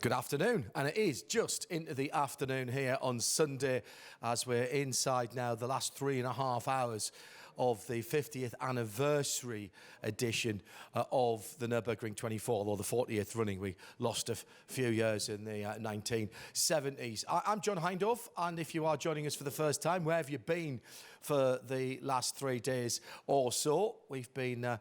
Good afternoon, and it is just into the afternoon here on Sunday as we're inside now the last 3.5 hours of the 50th anniversary edition of the Nürburgring 24, although the 40th running. We lost a few years in the 1970s. I'm John Hindorf, and if you are joining us for the first time, where have you been for the last 3 days or so? We've been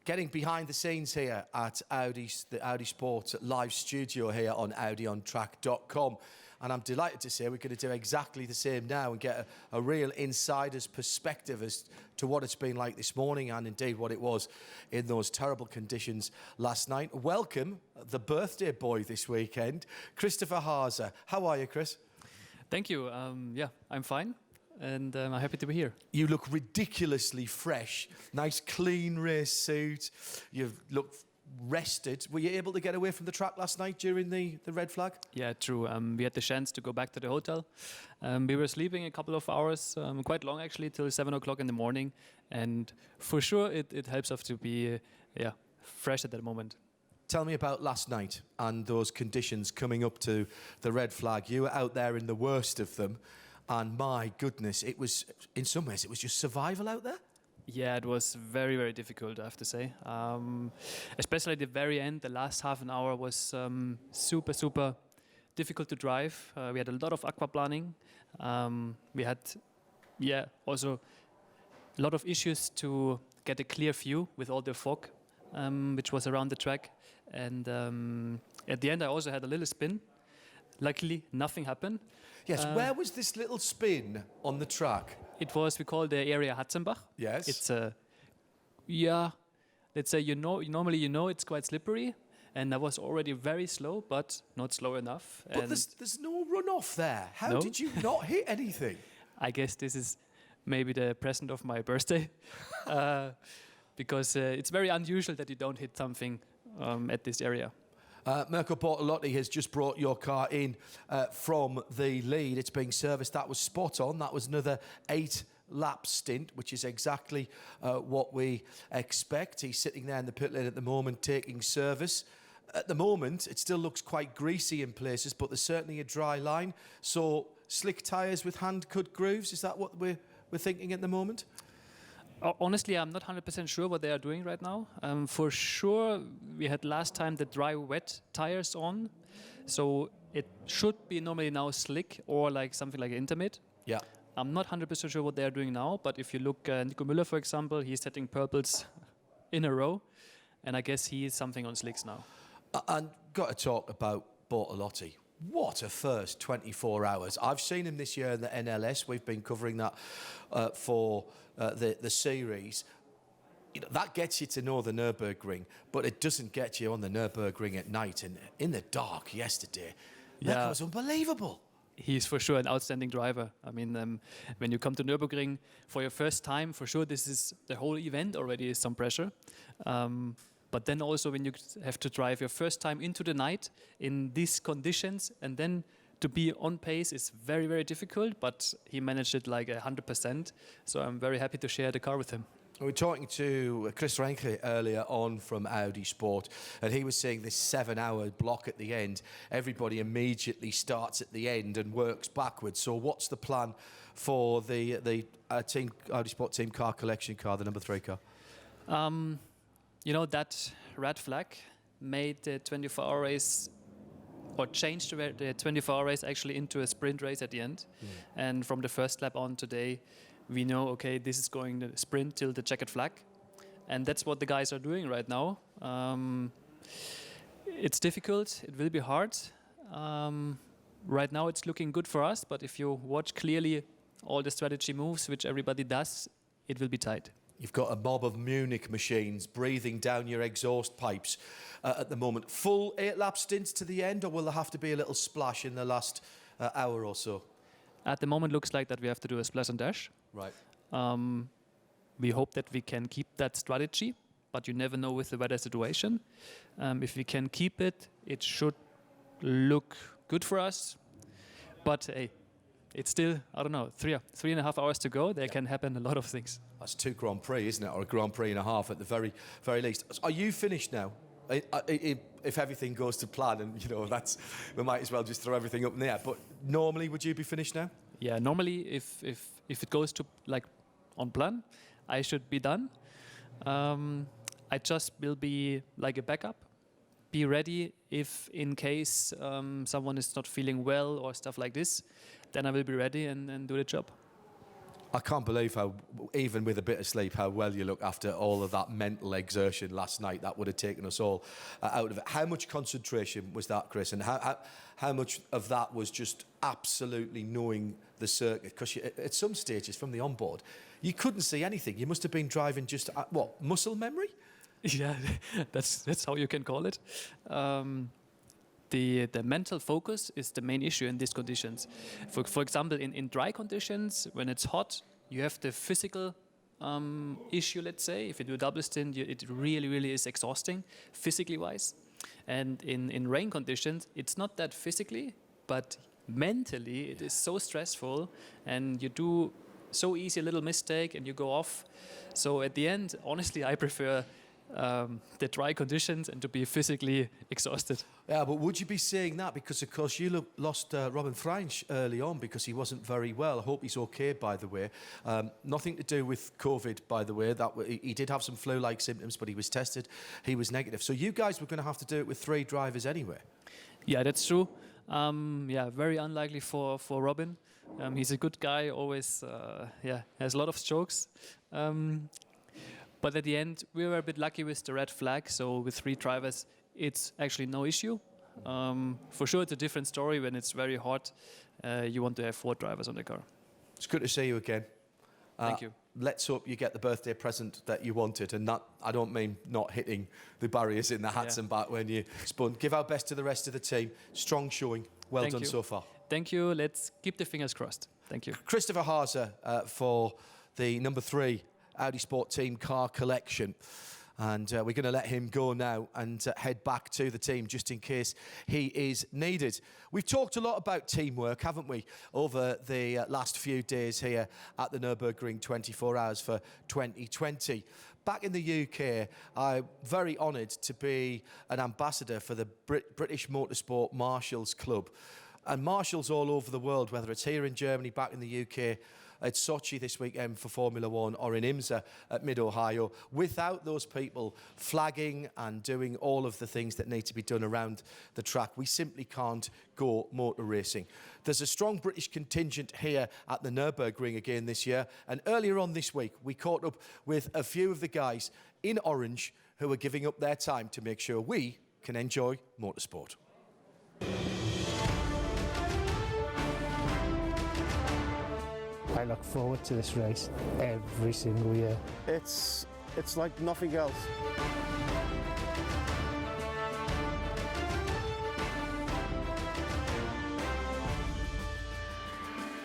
getting behind the scenes here at the Audi Sport live studio here on audiontrack.com. And I'm delighted to say we're going to do exactly the same now and get a real insider's perspective as to what it's been like this morning and indeed what it was in those terrible conditions last night. Welcome, the birthday boy this weekend, Christopher Haase. How are you, Chris? Thank you. Yeah, I'm fine. And I'm happy to be here. You look ridiculously fresh. Nice, clean race suit. You look rested. Were you able to get away from the track last night during the red flag? Yeah, true. We had the chance to go back to the hotel. We were sleeping a couple of hours, quite long actually, till 7 o'clock in the morning. And for sure, it helps us to be fresh at that moment. Tell me about last night and those conditions coming up to the red flag. You were out there in the worst of them. And my goodness, it was, in some ways, it was just survival out there? Yeah, it was very, very difficult, I have to say. Especially at the very end, the last half an hour was super, super difficult to drive. We had a lot of aquaplaning. We had, also a lot of issues to get a clear view with all the fog, which was around the track. And at the end, I also had a little spin. Luckily, nothing happened. Yes, where was this little spin on the track? It was, we call the area Hatzenbach. Yes. It's let's say, normally it's quite slippery. And I was already very slow, but not slow enough. But there's no runoff there. How did you not hit anything? I guess this is maybe the present of my birthday. Because it's very unusual that you don't hit something at this area. Mirko Bortolotti has just brought your car in from the lead. It's being serviced. That was spot on. That was another 8-lap stint, which is exactly what we expect. He's sitting there in the pit lane at the moment taking service. At the moment, it still looks quite greasy in places, but there's certainly a dry line. So slick tyres with hand-cut grooves, is that what we're thinking at the moment? Honestly, I'm not 100% sure what they are doing right now. For sure, we had last time the dry, wet tires on. So it should be normally now slick or like something like intermid. Yeah. I'm not 100% sure what they are doing now. But if you look Nico Müller, for example, he's setting purples in a row. And I guess he is something on slicks now. And got to talk about Bortolotti. What a first 24 hours. I've seen him this year in the NLS. We've been covering that for the series. You know, that gets you to know the Nürburgring, but it doesn't get you on the Nürburgring at night and in the dark yesterday. Yeah. That was unbelievable. He's for sure an outstanding driver. I mean, when you come to Nürburgring for your first time, for sure this is the whole event already is some pressure. But then also when you have to drive your first time into the night in these conditions and then to be on pace is very, very difficult, but he managed it like 100%. So I'm very happy to share the car with him. We were talking to Chris Renke earlier on from Audi Sport, and he was saying this 7-hour block at the end, everybody immediately starts at the end and works backwards. So what's the plan for the team Audi Sport team car collection car, the number 3 car? You know, that red flag made the 24-hour race, or changed the 24-hour race actually into a sprint race at the end. And from the first lap on today, we know, okay, this is going to sprint till the checkered flag. And that's what the guys are doing right now. It's difficult, it will be hard. Right now it's looking good for us, but if you watch clearly all the strategy moves, which everybody does, it will be tight. You've got a mob of Munich machines breathing down your exhaust pipes at the moment. Full 8-lap stints to the end, or will there have to be a little splash in the last hour or so? At the moment, looks like that we have to do a splash and dash. Right. We hope that we can keep that strategy, but you never know with the weather situation. If we can keep it, it should look good for us. But hey, it's still, I don't know, 3.5 hours to go. There can happen a lot of things. That's 2 Grand Prix, isn't it? Or a Grand Prix and a half at the very least. Are you finished now? if everything goes to plan, and we might as well just throw everything up in the air. But normally, would you be finished now? Yeah, normally if it goes to like on plan, I should be done. I just will be like a backup, be ready if in case someone is not feeling well or stuff like this, then I will be ready and do the job. I can't believe how, even with a bit of sleep, how well you look after all of that mental exertion last night. That would have taken us all out of it. How much concentration was that, Chris? And how much of that was just absolutely knowing the circuit? Because at some stages from the onboard, you couldn't see anything. You must have been driving just, muscle memory? Yeah, that's how you can call it. The mental focus is the main issue in these conditions. For example, in dry conditions, when it's hot, you have the physical issue, let's say. If you do a double stint, it really, really is exhausting, physically wise. And in rain conditions, it's not that physically, but mentally, it is so stressful, and you do so easy a little mistake and you go off. So at the end, honestly, I prefer the dry conditions and to be physically exhausted. Yeah, but would you be saying that because, of course, you lost Robin Freinsch early on because he wasn't very well? I hope he's okay, by the way. Nothing to do with COVID, by the way. He did have some flu-like symptoms, but he was tested. He was negative. So you guys were going to have to do it with 3 drivers anyway. Yeah, that's true. Very unlikely for Robin. He's a good guy, always has a lot of strokes. But at the end, we were a bit lucky with the red flag. So with 3 drivers, it's actually no issue. For sure, it's a different story when it's very hot. You want to have 4 drivers on the car. It's good to see you again. Thank you. Let's hope you get the birthday present that you wanted. And that, I don't mean not hitting the barriers in the hats and back when you spun. Give our best to the rest of the team. Strong showing. Well Thank done you. so far. Thank you. Let's keep the fingers crossed. Thank you. Christopher Haase for the number 3 Audi Sport Team car collection. And we're going to let him go now and head back to the team just in case he is needed. We've talked a lot about teamwork, haven't we, over the last few days here at the Nürburgring 24 Hours for 2020. Back in the UK, I'm very honoured to be an ambassador for the British Motorsport Marshals Club. And marshals all over the world, whether it's here in Germany, back in the UK, at Sochi this weekend for Formula One, or in IMSA at Mid-Ohio. Without those people flagging and doing all of the things that need to be done around the track, we simply can't go motor racing. There's a strong British contingent here at the Nürburgring again this year, and earlier on this week we caught up with a few of the guys in orange who are giving up their time to make sure we can enjoy motorsport. I look forward to this race every single year. It's like nothing else.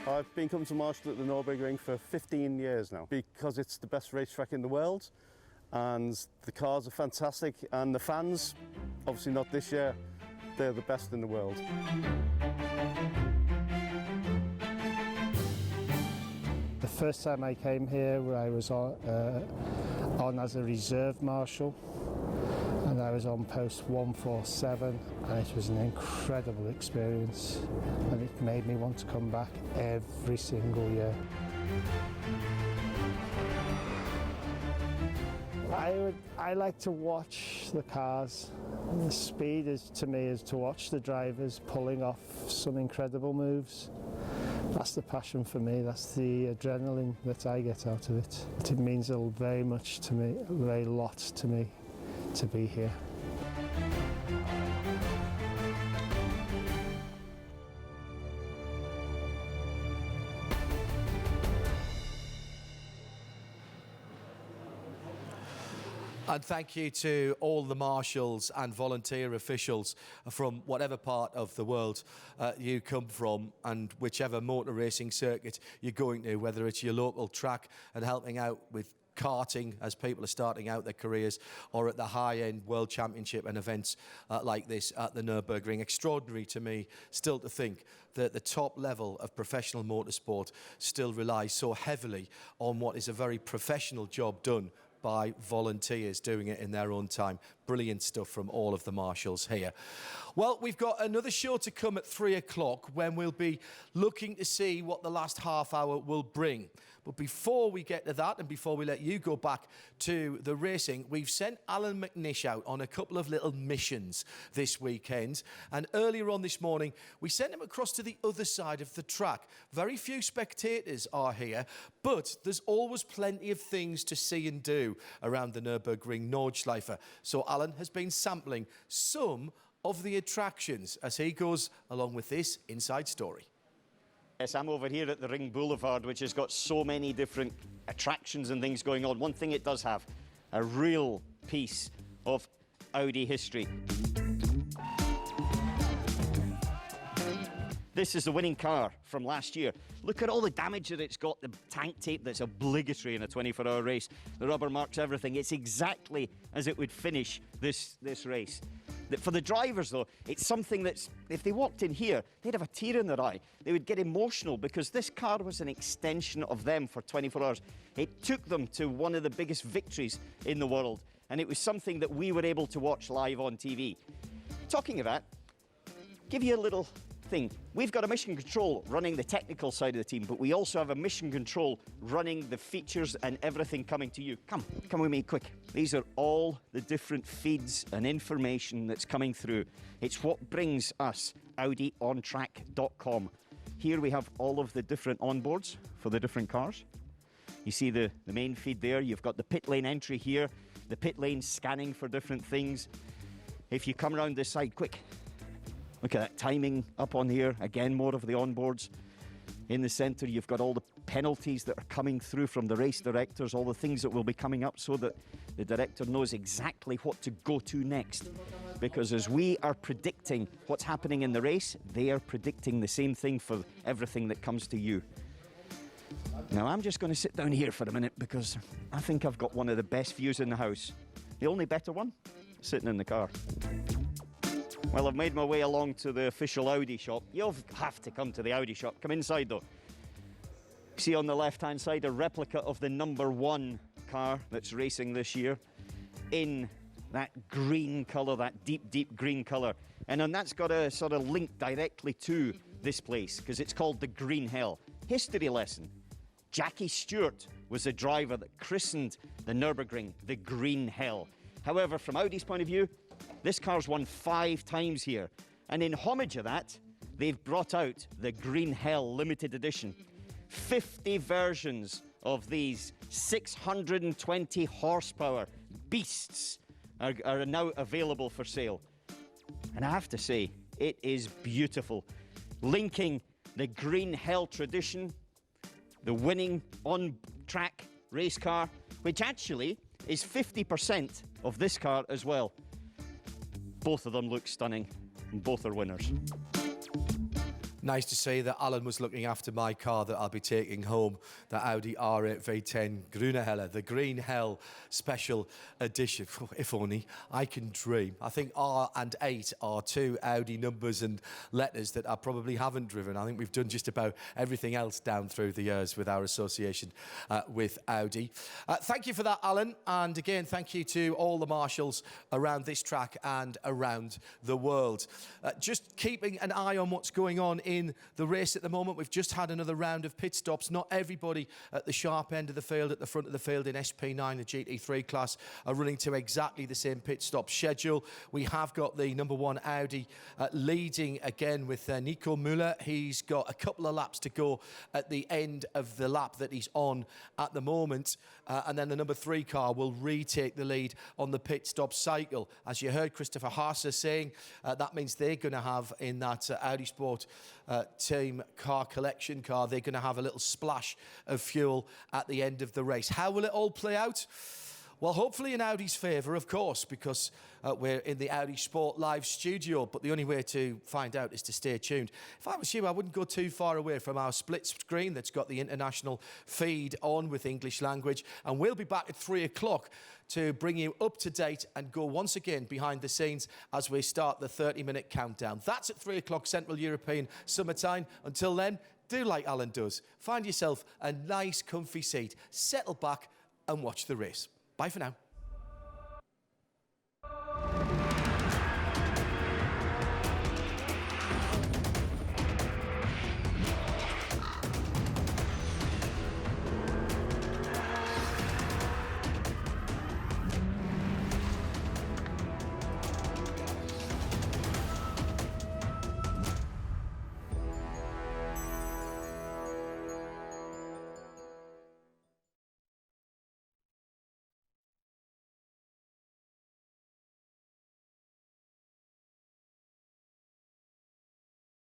I've been coming to marshal at the Nürburgring for 15 years now because it's the best racetrack in the world and the cars are fantastic and the fans, obviously not this year, they're the best in the world. The first time I came here, I was on as a reserve marshal, and I was on post 147, and it was an incredible experience, and it made me want to come back every single year. I like to watch the cars. And the speed to me is to watch the drivers pulling off some incredible moves. That's the passion for me, that's the adrenaline that I get out of it. It means very much to me, a very lot to me, to be here. And thank you to all the marshals and volunteer officials from whatever part of the world you come from and whichever motor racing circuit you're going to, whether it's your local track and helping out with karting as people are starting out their careers, or at the high-end World Championship and events like this at the Nürburgring. Extraordinary to me still to think that the top level of professional motorsport still relies so heavily on what is a very professional job done by volunteers doing it in their own time. Brilliant stuff from all of the marshals here. Well, we've got another show to come at 3 o'clock when we'll be looking to see what the last half hour will bring. But before we get to that and before we let you go back to the racing, we've sent Alan McNish out on a couple of little missions this weekend. And earlier on this morning, we sent him across to the other side of the track. Very few spectators are here, but there's always plenty of things to see and do around the Nürburgring Nordschleife. So Alan has been sampling some of the attractions as he goes along with this inside story. Yes, I'm over here at the Ring Boulevard, which has got so many different attractions and things going on. One thing it does have, a real piece of Audi history. This is the winning car from last year. Look at all the damage that it's got, the tank tape that's obligatory in a 24-hour race. The rubber marks, everything. It's exactly as it would finish this race. For the drivers, though, it's something that's, if they walked in here, they'd have a tear in their eye. They would get emotional because this car was an extension of them for 24 hours. It took them to one of the biggest victories in the world, and it was something that we were able to watch live on TV. Talking of that, give you a little thing. We've got a mission control running the technical side of the team, but we also have a mission control running the features and everything coming to you. Come with me quick. These are all the different feeds and information that's coming through. It's what brings us AudiOnTrack.com. Here we have all of the different onboards for the different cars. You see the main feed there. You've got the pit lane entry here, the pit lane scanning for different things. If you come around this side, quick. Look at that timing up on here. Again, more of the onboards. In the centre, you've got all the penalties that are coming through from the race directors, all the things that will be coming up so that the director knows exactly what to go to next. Because as we are predicting what's happening in the race, they are predicting the same thing for everything that comes to you. Now, I'm just going to sit down here for a minute because I think I've got one of the best views in the house. The only better one? Sitting in the car. Well, I've made my way along to the official Audi shop. You'll have to come to the Audi shop. Come inside, though. See on the left-hand side a replica of the #1 car that's racing this year in that green colour, that deep, deep green colour. And then that's got a sort of link directly to this place because it's called the Green Hell. History lesson. Jackie Stewart was the driver that christened the Nürburgring the Green Hell. However, from Audi's point of view, this car's won 5 times here. And in homage of that, they've brought out the Green Hell limited edition. 50 versions of these 620 horsepower beasts are now available for sale. And I have to say, it is beautiful. Linking the Green Hell tradition, the winning on-track race car, which actually is 50% of this car as well. Both of them look stunning, and both are winners. Nice to see that Alan was looking after my car that I'll be taking home, the Audi R8 V10 Grüne Helle, the Green Hell Special Edition. If only I can dream. I think R and 8 are 2 Audi numbers and letters that I probably haven't driven. I think we've done just about everything else down through the years with our association with Audi. Thank you for that, Alan. And again, thank you to all the marshals around this track and around the world. Just keeping an eye on what's going on in the race at the moment. We've just had another round of pit stops. Not everybody at the sharp end of the field, at the front of the field in SP9 and GT3 class are running to exactly the same pit stop schedule. We have got the #1 Audi leading again with Nico Müller. He's got a couple of laps to go at the end of the lap that he's on at the moment. And then the #3 car will retake the lead on the pit stop cycle. As you heard Christopher Haase saying, that means they're going to have in that Audi Sport team car collection car, they're going to have a little splash of fuel at the end of the race. How will it all play out? Well, hopefully in Audi's favour, of course, because we're in the Audi Sport Live studio, but the only way to find out is to stay tuned. If I was you, I wouldn't go too far away from our split screen that's got the international feed on with English language, and we'll be back at 3 o'clock to bring you up to date and go once again behind the scenes as we start the 30-minute countdown. That's at 3 o'clock Central European Summertime. Until then, do like Alan does. Find yourself a nice, comfy seat, settle back and watch the race. Bye for now.